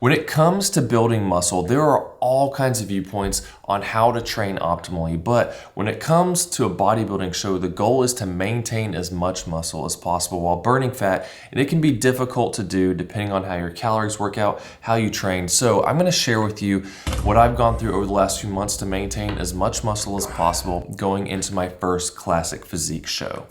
When it comes to building muscle, there are all kinds of viewpoints on how to train optimally, but when it comes to a bodybuilding show, the goal is to maintain as much muscle as possible while burning fat, and it can be difficult to do depending on how your calories work out, how you train. So I'm gonna share with you what I've gone through over the last few months to maintain as much muscle as possible going into my first Classic Physique Show.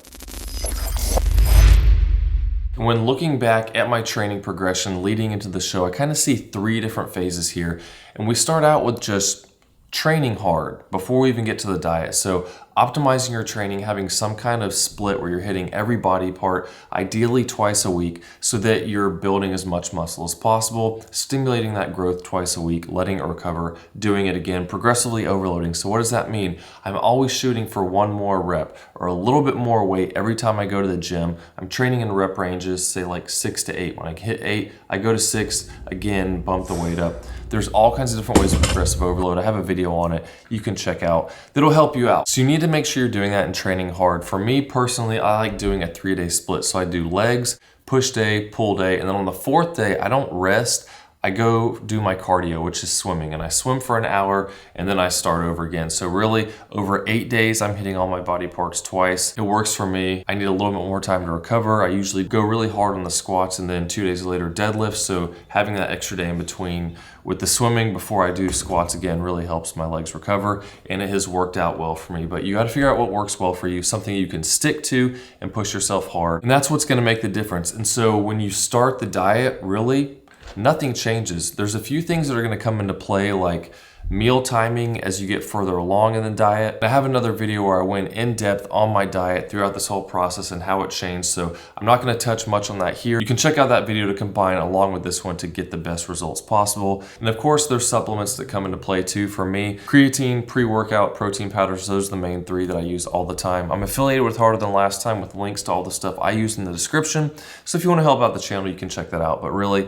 When looking back at my training progression leading into the show, I kind of see three different phases here. And we start out with just training hard before we even get to the diet. So optimizing your training, having some kind of split where you're hitting every body part, ideally twice a week, so that you're building as much muscle as possible, stimulating that growth twice a week, letting it recover, doing it again, progressively overloading. So what does that mean? I'm always shooting for one more rep or a little bit more weight every time I go to the gym. I'm training in rep ranges, say like 6 to 8. When I hit 8, I go to 6, again, bump the weight up. There's all kinds of different ways of progressive overload. I have a video on it you can check out that'll help you out. So you need to make sure you're doing that and training hard. For me personally, I like doing a 3-day split. So I do legs, push day, pull day, and then on the 4th day, I don't rest. I go do my cardio, which is swimming, and I swim for an hour and then I start over again. So really over 8 days, I'm hitting all my body parts twice. It works for me. I need a little bit more time to recover. I usually go really hard on the squats and then 2 days later deadlift. So having that extra day in between with the swimming before I do squats again really helps my legs recover, and it has worked out well for me. But you got to figure out what works well for you, something you can stick to and push yourself hard. And that's what's going to make the difference. And so when you start the diet, really, nothing changes. There's a few things that are going to come into play, like meal timing as you get further along in the diet. I have another video where I went in depth on my diet throughout this whole process and how it changed, so I'm not going to touch much on that here. You can check out that video to combine along with this one to get the best results possible. And of course, there's supplements that come into play too for me. Creatine, pre-workout, protein powders, those are the main three that I use all the time. I'm affiliated with Harder Than Last Time with links to all the stuff I use in the description. So if you want to help out the channel, you can check that out. But really,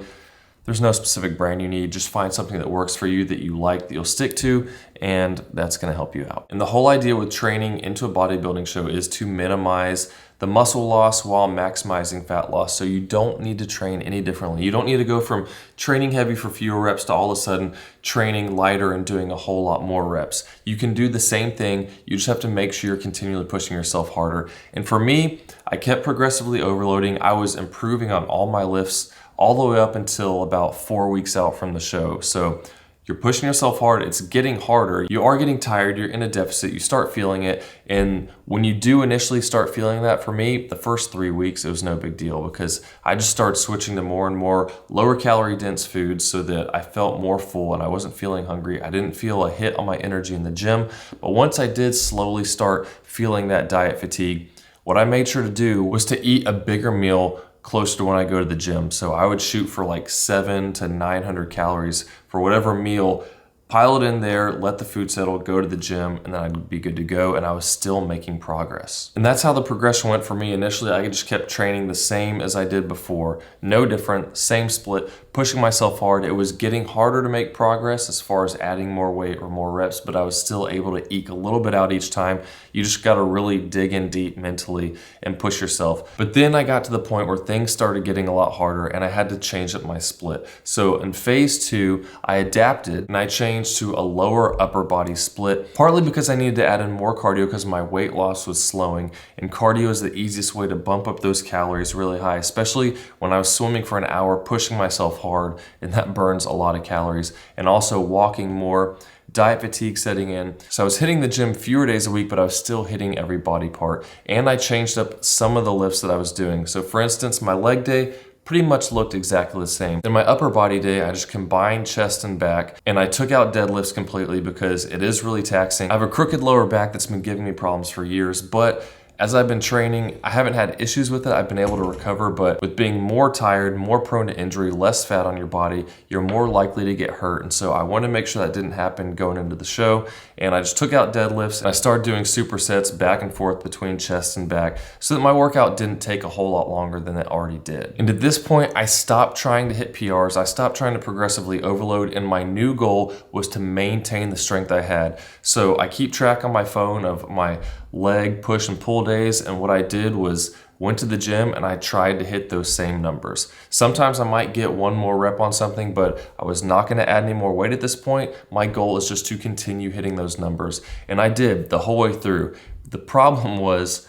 there's no specific brand you need. Just find something that works for you, that you like, that you'll stick to, and that's gonna help you out. And the whole idea with training into a bodybuilding show is to minimize the muscle loss while maximizing fat loss. So you don't need to train any differently. You don't need to go from training heavy for fewer reps to all of a sudden training lighter and doing a whole lot more reps. You can do the same thing. You just have to make sure you're continually pushing yourself harder. And for me, I kept progressively overloading. I was improving on all my lifts all the way up until about 4 weeks out from the show. So you're pushing yourself hard, it's getting harder, you are getting tired, you're in a deficit, you start feeling it. And when you do initially start feeling that, for me, the first 3 weeks, it was no big deal because I just started switching to more and more lower calorie dense foods so that I felt more full and I wasn't feeling hungry. I didn't feel a hit on my energy in the gym. But once I did slowly start feeling that diet fatigue, what I made sure to do was to eat a bigger meal close to when I go to the gym. So I would shoot for like 700 to 900 calories for whatever meal, pile it in there, let the food settle, go to the gym, and then I'd be good to go. And I was still making progress. And that's how the progression went for me. Initially, I just kept training the same as I did before. No different, same split, pushing myself hard. It was getting harder to make progress as far as adding more weight or more reps, but I was still able to eke a little bit out each time. You just got to really dig in deep mentally and push yourself. But then I got to the point where things started getting a lot harder and I had to change up my split. So in phase 2, I adapted and I changed to a lower upper body split, partly because I needed to add in more cardio because my weight loss was slowing, and cardio is the easiest way to bump up those calories really high, especially when I was swimming for an hour, pushing myself hard, and that burns a lot of calories. And also walking more, diet fatigue setting in. So I was hitting the gym fewer days a week, but I was still hitting every body part. And I changed up some of the lifts that I was doing. So for instance, my leg day pretty much looked exactly the same. In my upper body day, I just combined chest and back, and I took out deadlifts completely because it is really taxing. I have a crooked lower back that's been giving me problems for years, but as I've been training, I haven't had issues with it. I've been able to recover, but with being more tired, more prone to injury, less fat on your body, you're more likely to get hurt. And so I wanted to make sure that didn't happen going into the show. And I just took out deadlifts and I started doing supersets back and forth between chest and back so that my workout didn't take a whole lot longer than it already did. And at this point, I stopped trying to hit PRs. I stopped trying to progressively overload. And my new goal was to maintain the strength I had. So I keep track on my phone of my leg push and pull days. And what I did was went to the gym and I tried to hit those same numbers. Sometimes I might get one more rep on something, but I was not gonna add any more weight at this point. My goal is just to continue hitting those numbers. And I did the whole way through. The problem was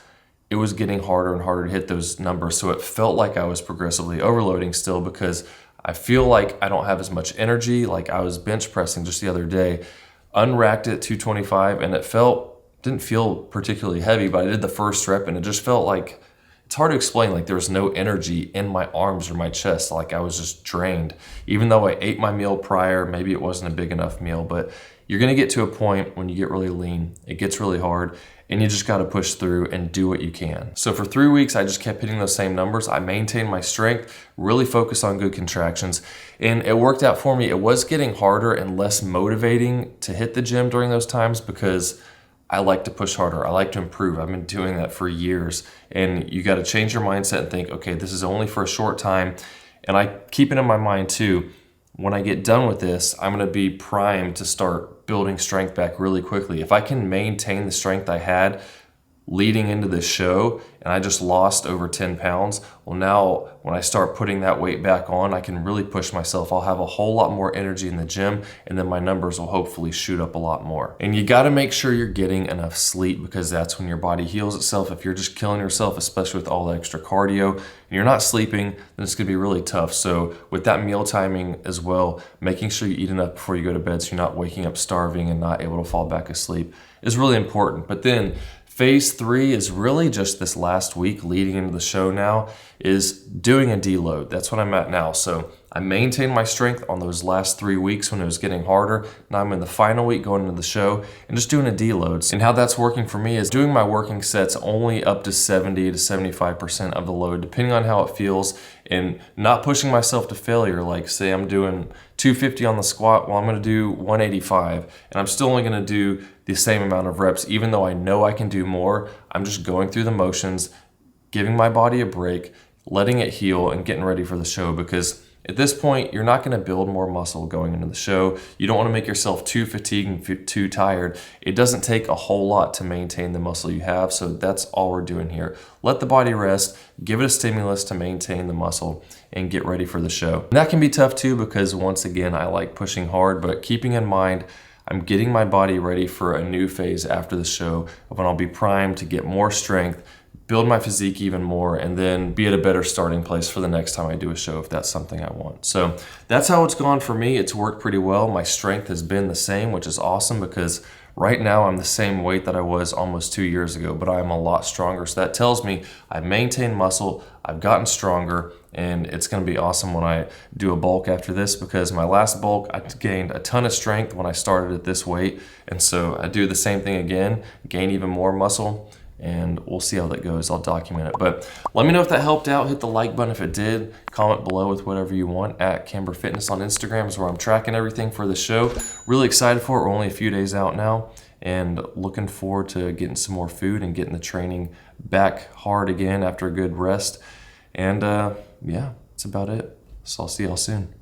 it was getting harder and harder to hit those numbers. So it felt like I was progressively overloading still, because I feel like I don't have as much energy. Like I was bench pressing just the other day, unracked it 225, and didn't feel particularly heavy, but I did the first rep and it just felt like, it's hard to explain, like there was no energy in my arms or my chest. Like I was just drained. Even though I ate my meal prior, maybe it wasn't a big enough meal, but you're gonna get to a point when you get really lean, it gets really hard, and you just gotta push through and do what you can. So for 3 weeks, I just kept hitting those same numbers. I maintained my strength, really focused on good contractions, and it worked out for me. It was getting harder and less motivating to hit the gym during those times because I like to push harder. I like to improve. I've been doing that for years. And you got to change your mindset and think, okay, this is only for a short time. And I keep it in my mind too, when I get done with this, I'm going to be primed to start building strength back really quickly. If I can maintain the strength I had leading into this show and I just lost over 10 pounds, well, now when I start putting that weight back on, I can really push myself. I'll have a whole lot more energy in the gym, and then my numbers will hopefully shoot up a lot more. And you got to make sure you're getting enough sleep, because that's when your body heals itself. If you're just killing yourself, especially with all the extra cardio, and you're not sleeping, then it's gonna be really tough. So with that meal timing as well, making sure you eat enough before you go to bed so you're not waking up starving and not able to fall back asleep is really important. But then phase 3 is really just this last week leading into the show now, is doing a deload. That's what I'm at now. So I maintained my strength on those last 3 weeks when it was getting harder. Now I'm in the final week going into the show and just doing a deload. And how that's working for me is doing my working sets only up to 70 to 75% of the load, depending on how it feels, and not pushing myself to failure. Like say I'm doing 250 on the squat, well, I'm gonna do 185, and I'm still only gonna do the same amount of reps, even though I know I can do more. I'm just going through the motions, giving my body a break, letting it heal, and getting ready for the show, because at this point, you're not gonna build more muscle going into the show. You don't wanna make yourself too fatigued and too tired. It doesn't take a whole lot to maintain the muscle you have, so that's all we're doing here. Let the body rest, give it a stimulus to maintain the muscle, and get ready for the show. And that can be tough too, because once again, I like pushing hard, but keeping in mind, I'm getting my body ready for a new phase after the show when I'll be primed to get more strength, build my physique even more, and then be at a better starting place for the next time I do a show if that's something I want. So that's how it's gone for me. It's worked pretty well. My strength has been the same, which is awesome, because right now I'm the same weight that I was almost 2 years ago, but I'm a lot stronger. So that tells me I've maintained muscle, I've gotten stronger, and it's gonna be awesome when I do a bulk after this, because my last bulk, I gained a ton of strength when I started at this weight. And so I do the same thing again, gain even more muscle, and we'll see how that goes. I'll document it. But let me know if that helped out. Hit the like button if it did. Comment below with whatever you want. At Camber Fitness on Instagram is where I'm tracking everything for the show. Really excited for it. We're only a few days out now, and looking forward to getting some more food and getting the training back hard again after a good rest. And yeah, that's about it. So I'll see y'all soon.